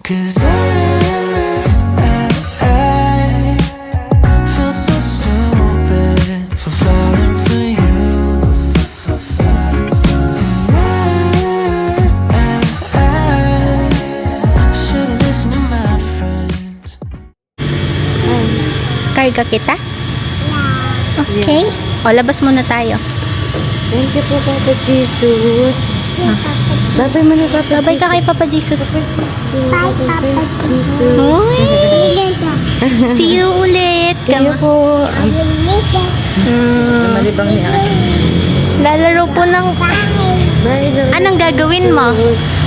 'Cause I feel so stupid for falling for you. I should've listened to my friends. Karga kita? Okay. O, labas muna tayo. Thank you po, Papa Jesus. Babay mo na, Papa Babay ka kay Papa Jesus. Bye, Papa Jesus. Uy! See you ulit. Kayo po. Malibang niya. Lalaro po ng... Bye, Lord. Anong gagawin mo?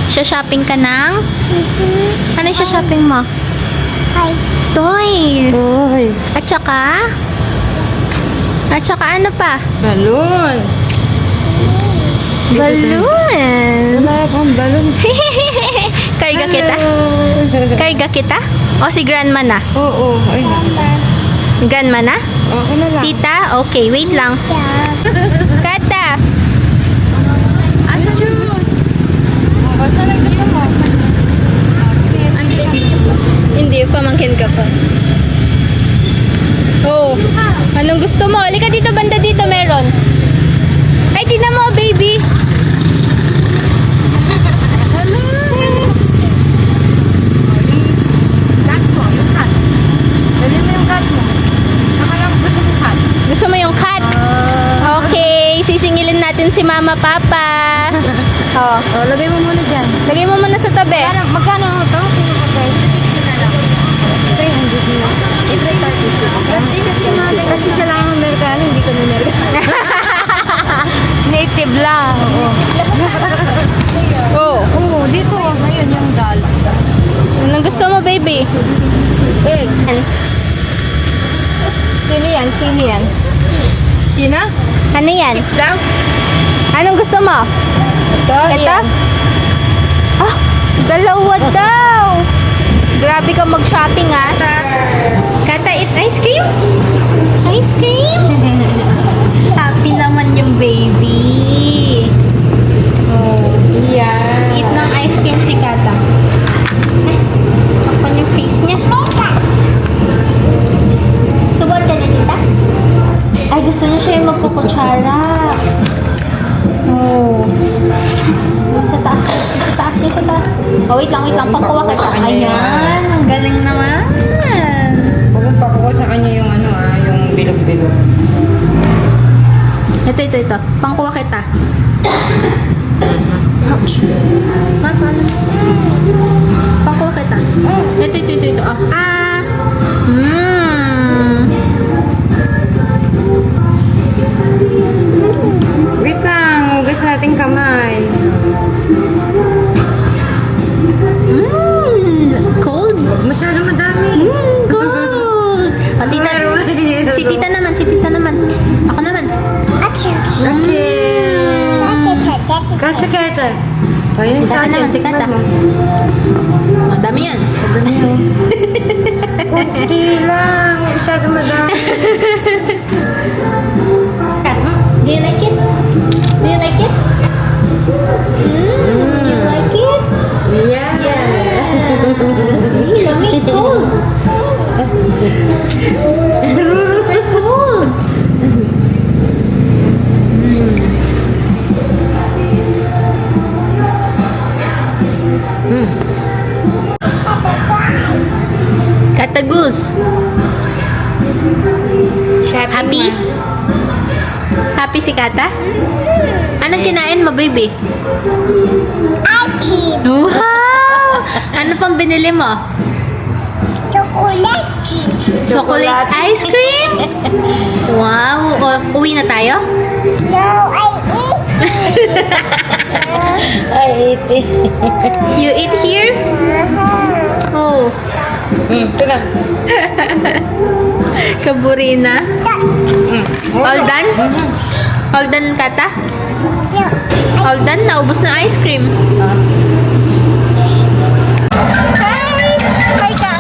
Shopping ka ng? Ano yung shopping mo? Toys. Oy. At saka ano pa? Balloon. Balloons. Wala akong balloon. Karga kita? Karga kita? O si grandma na? Oo. Ay, Grandma na? okay na lang. Tita? Okay, wait lang. Kata! Ano juice? Basta lang gusto mo. Hindi, pamangkin ka pa. Oh, anong gusto mo? Halika dito, banda dito meron. Ay, tingnan mo, baby. Hello. Cat mo, yung cat. Dali mo yung cat mo. Nakalang gusto mo cat. Gusto mo yung cat? Okay, sisingilin natin si Mama Papa. Oh, Oh, lagay mo muna dyan. lagay mo muna sa tabi. Magkano ito? 50 na lang. 300 na. Kasi siya lang ang Amerikano, hindi ko na Amerikano. Native lang. Oh. Oo, dito. Ayun yung dal. Anong gusto mo, baby? Egg. Sino yan? Sino yan? Sino? Ano yan? Lang? Anong gusto mo? Ito? Ito? Ah, dalawa daw. Grabe ka mag-shopping, ah. Kata, eat ice cream? Ice cream? Happy naman yung baby. Oh. Yan. Eat ng ice cream si Kata. Ay, takpan yung face niya. Subot ka na, tita? Ay, gusto niya siya yung magkukutsara. Oh. Sa taas. Sa taas yun, sa taas. Oh, wait lang. Pakuha kita. Ayan. Ang galing naman. Pupunta ko sa kanya yung ano yung bilog-bilog. Ito. Pangkuha kita. Ouch. Paano? Pangkuha kita. Ito. Oh. Ah. Wait lang, hugas natin kamay. Cold. Masyado madami. Cold. O, tita. Si tita naman. Ako naman. Okay. Kata. Ayun, Tita naman, tita. Ang dami yan. Kunti lang. Masyado madami. Do you like it? Do you like it? You like it? Yeah. See, lamig cold. Super cold. Katagus. Happy? Happy si Kata? Anong kinain mo, baby? Wow! Ano pang binili mo? Chocolate ice cream? Wow! O, uwi na tayo? Ay, iti. You eat here? Oh. Ito na. Kaburina. All done? All done, Kata? All done? Naubos na ice cream. Hi, Ka.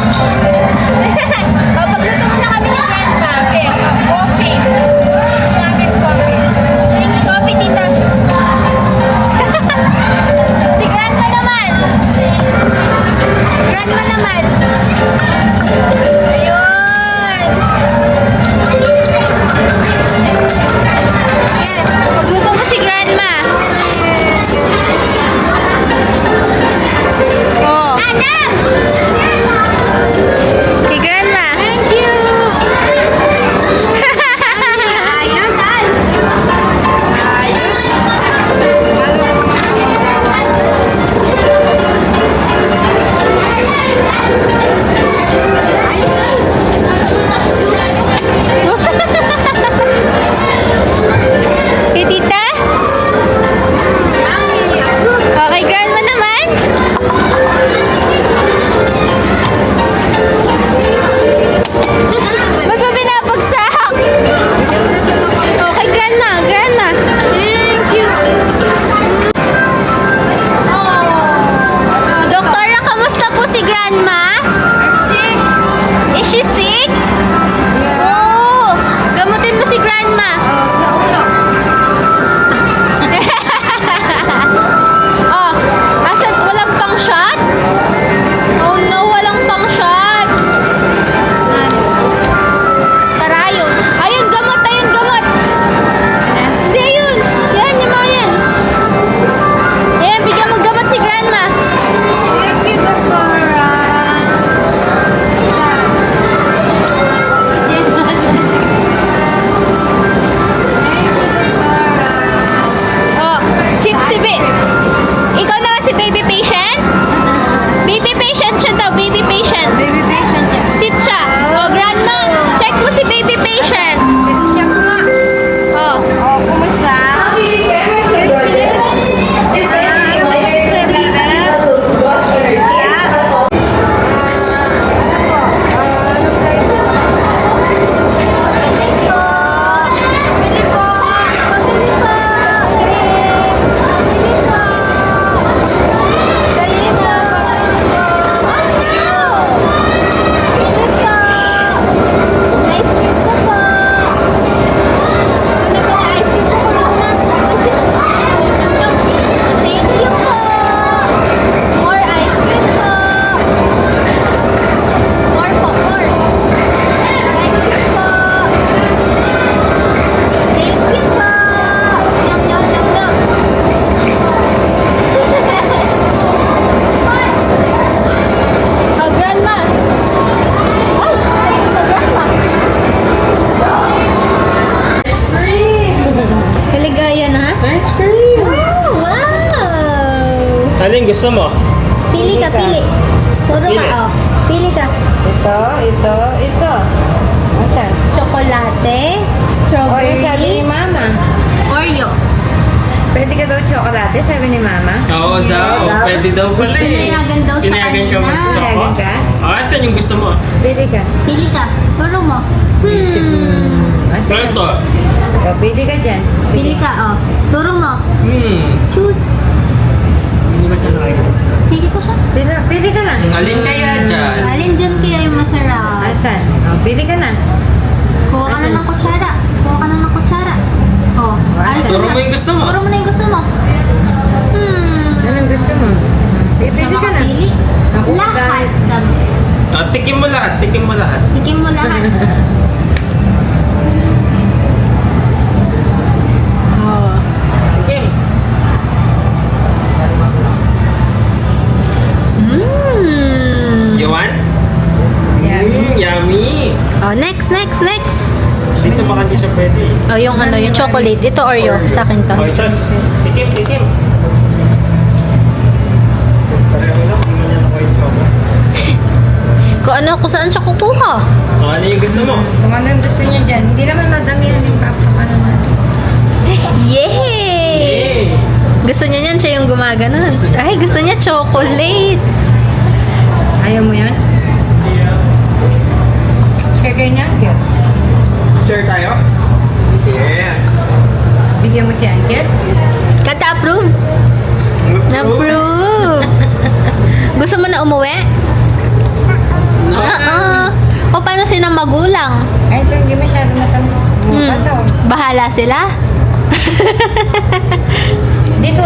Papagluto mo na kami ni Grandma. Coffee. Namin coffee. Coffee, tita. Si Grandma naman. Grandma Baby patient siya daw, baby patient. Baby patient siya. Sit siya. Oh, grandma, check mo si baby patient. Check mo nga. Oh. Oh, kumusta? Oh, grandma. Ay, grandma. Ice cream! Kaligaya na, ha? Ice cream! Wow! Ano yung gusto mo? Pili ka, pili. Puro ka, Pili. oh. Pili ka. Ito. Asan? Chocolate, Oh, yung sabi ni strawberry, Mama. Oreo. Pwede ka daw chocolate, sabi ni Mama. Oo daw. Pwede daw pala eh. Pinayagan daw siya Pinayagan ka kanina. mag-choco? Pinayagan ka? Oh, asan yung gusto mo? Pili ka. Pili ka. Turo mo. Asan? Ito. Oh, pili ka dyan. Pili ka, oh. Turo mo. Choose. Hindi ba siya nakikita? Kikita siya. Pili ka na. Alin kaya dyan? Alin dyan kaya yung masarap? Asan? Oh, pili ka na. Kuha ka na ng kutsara. Kuha ka na ng kutsara. Oh. Alisan Turo na. mo yung gusto mo. Turo mo na yung gusto mo. Anong gusto mo? Siya Pili ka na. makapili. Ako Lahat. Ah, tikim mo lahat. Tikim mo lahat. Tikim mo lahat. Oh. Tikim. You want? Yummy. Oh, next. Dito baka hindi siya pwede eh. Oh, yung yung chocolate. Ito Oreo. Sa akin to. Okay, chance. Tikim. Pareho lang. Hindi mo niya nakuha yung choco. Kung saan siya kukuha? Oh, ano yung gusto mo? Kung anong gusto niya dyan. Hindi naman madamihan yung papaka naman. Yay! Yay! Gusto niya yan, siya yung gumaganon. Ay, gusto niya chocolate. Ayaw mo yan? Share kayo niya, Angel. Share tayo? Yes! Bigyan mo si Angel. Kata approve. Na-approve. Gusto mo na umuwi? No. O paano sinang magulang? Ay, ito hindi masyado matamis. Hmm. Ito. Bahala sila? Dito.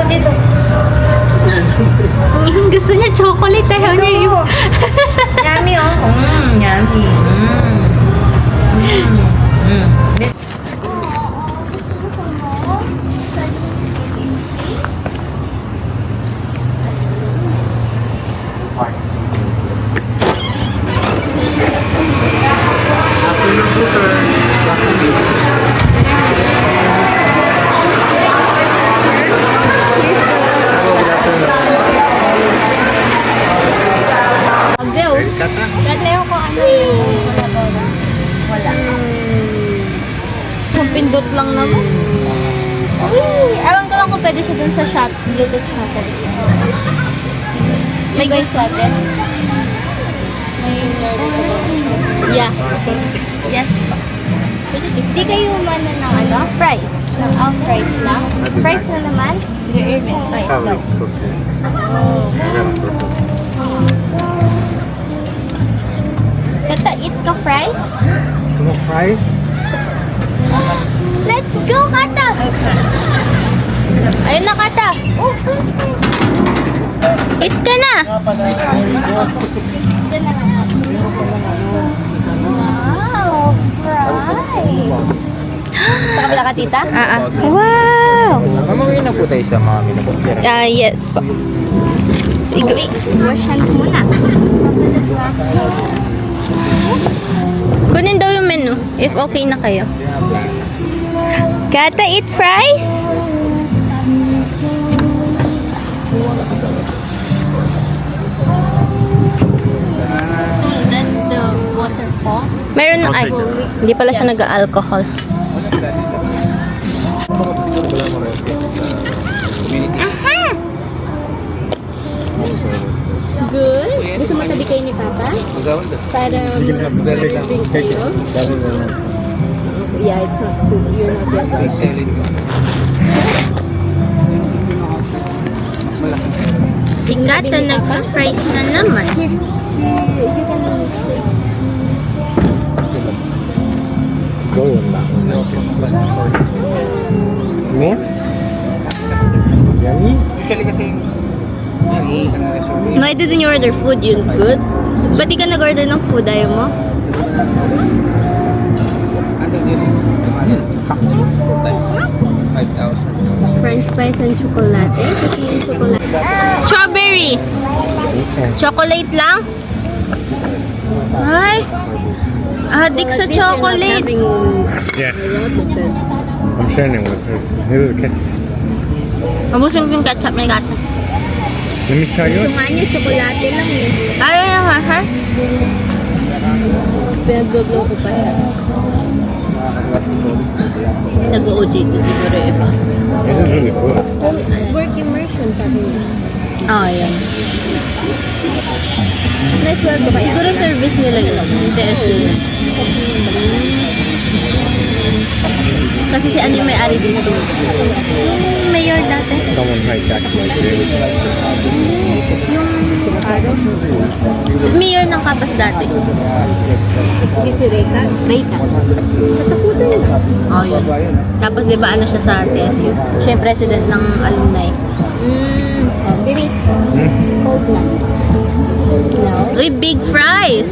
Gusto niya chocolate. Ayaw niya Ito. yung... Yummy, oh. Yummy. Agaw. Meron ko ano yung... Wala. Pindot lang naman. Ewan ko lang kung pwede siya dun sa shot. Bluetooth shuttle. May guys natin? Yeah. Yes. Di kayo umano ng ano? Price. Price lang. Price na naman? Your Hermes price daw. Kata, eat ka fries? Some fries? Let's go, Kata! Ayun na, Kata. Oh, eat ka na. Diyan na lang. Wow, fries. Sa kabila ka, tita? Wow! Mamawin na po tayo sa mga minabukira. Yes po. So, Wash hands muna. kunin daw yung menu, if okay na kayo. Kata, eat fries? Ay, hindi pala siya nag-alcohol. Aha! Good. Gusto mo tabi kayo ni Papa? Para mag-drink kayo? Yeah, it's not good. You're not yet. Ikata, nag-fries na naman. You can stay. Go yun lang. More? Yummy? Usually kasi No, I didn't order food. Yun, good. Ba't di ka nag-order ng food? Ayaw mo? ano din is 5,000. French fries and chocolate. Kasi yung chocolate. Strawberry! Chocolate lang? Ay! Addict sa chocolate. Yeah. I'm sharing with her. Here's the ketchup. Mabusin ko yung ketchup na gata. Let me try yours. Gusto nga niya, chocolate lang eh. Ayaw niya, ha? Pinag-blow ko pa yan. Nag-OJT siguro iba. This is really good. Work immersion, sabi niya. Ah, yan. Nice work ko kaya. Siguro service nila yun. TSC. Kasi si ano yung may-ari dito. Yung mayor dati. Someone hijacked my favorite. Si mayor ng Kapas dati. Hindi si Reka? Reka. Katakutan yun. Oh, yun. Tapos di ba ano siya sa TSU? Siya yung president ng alumni. Baby. Cold na. No? Uy, big fries!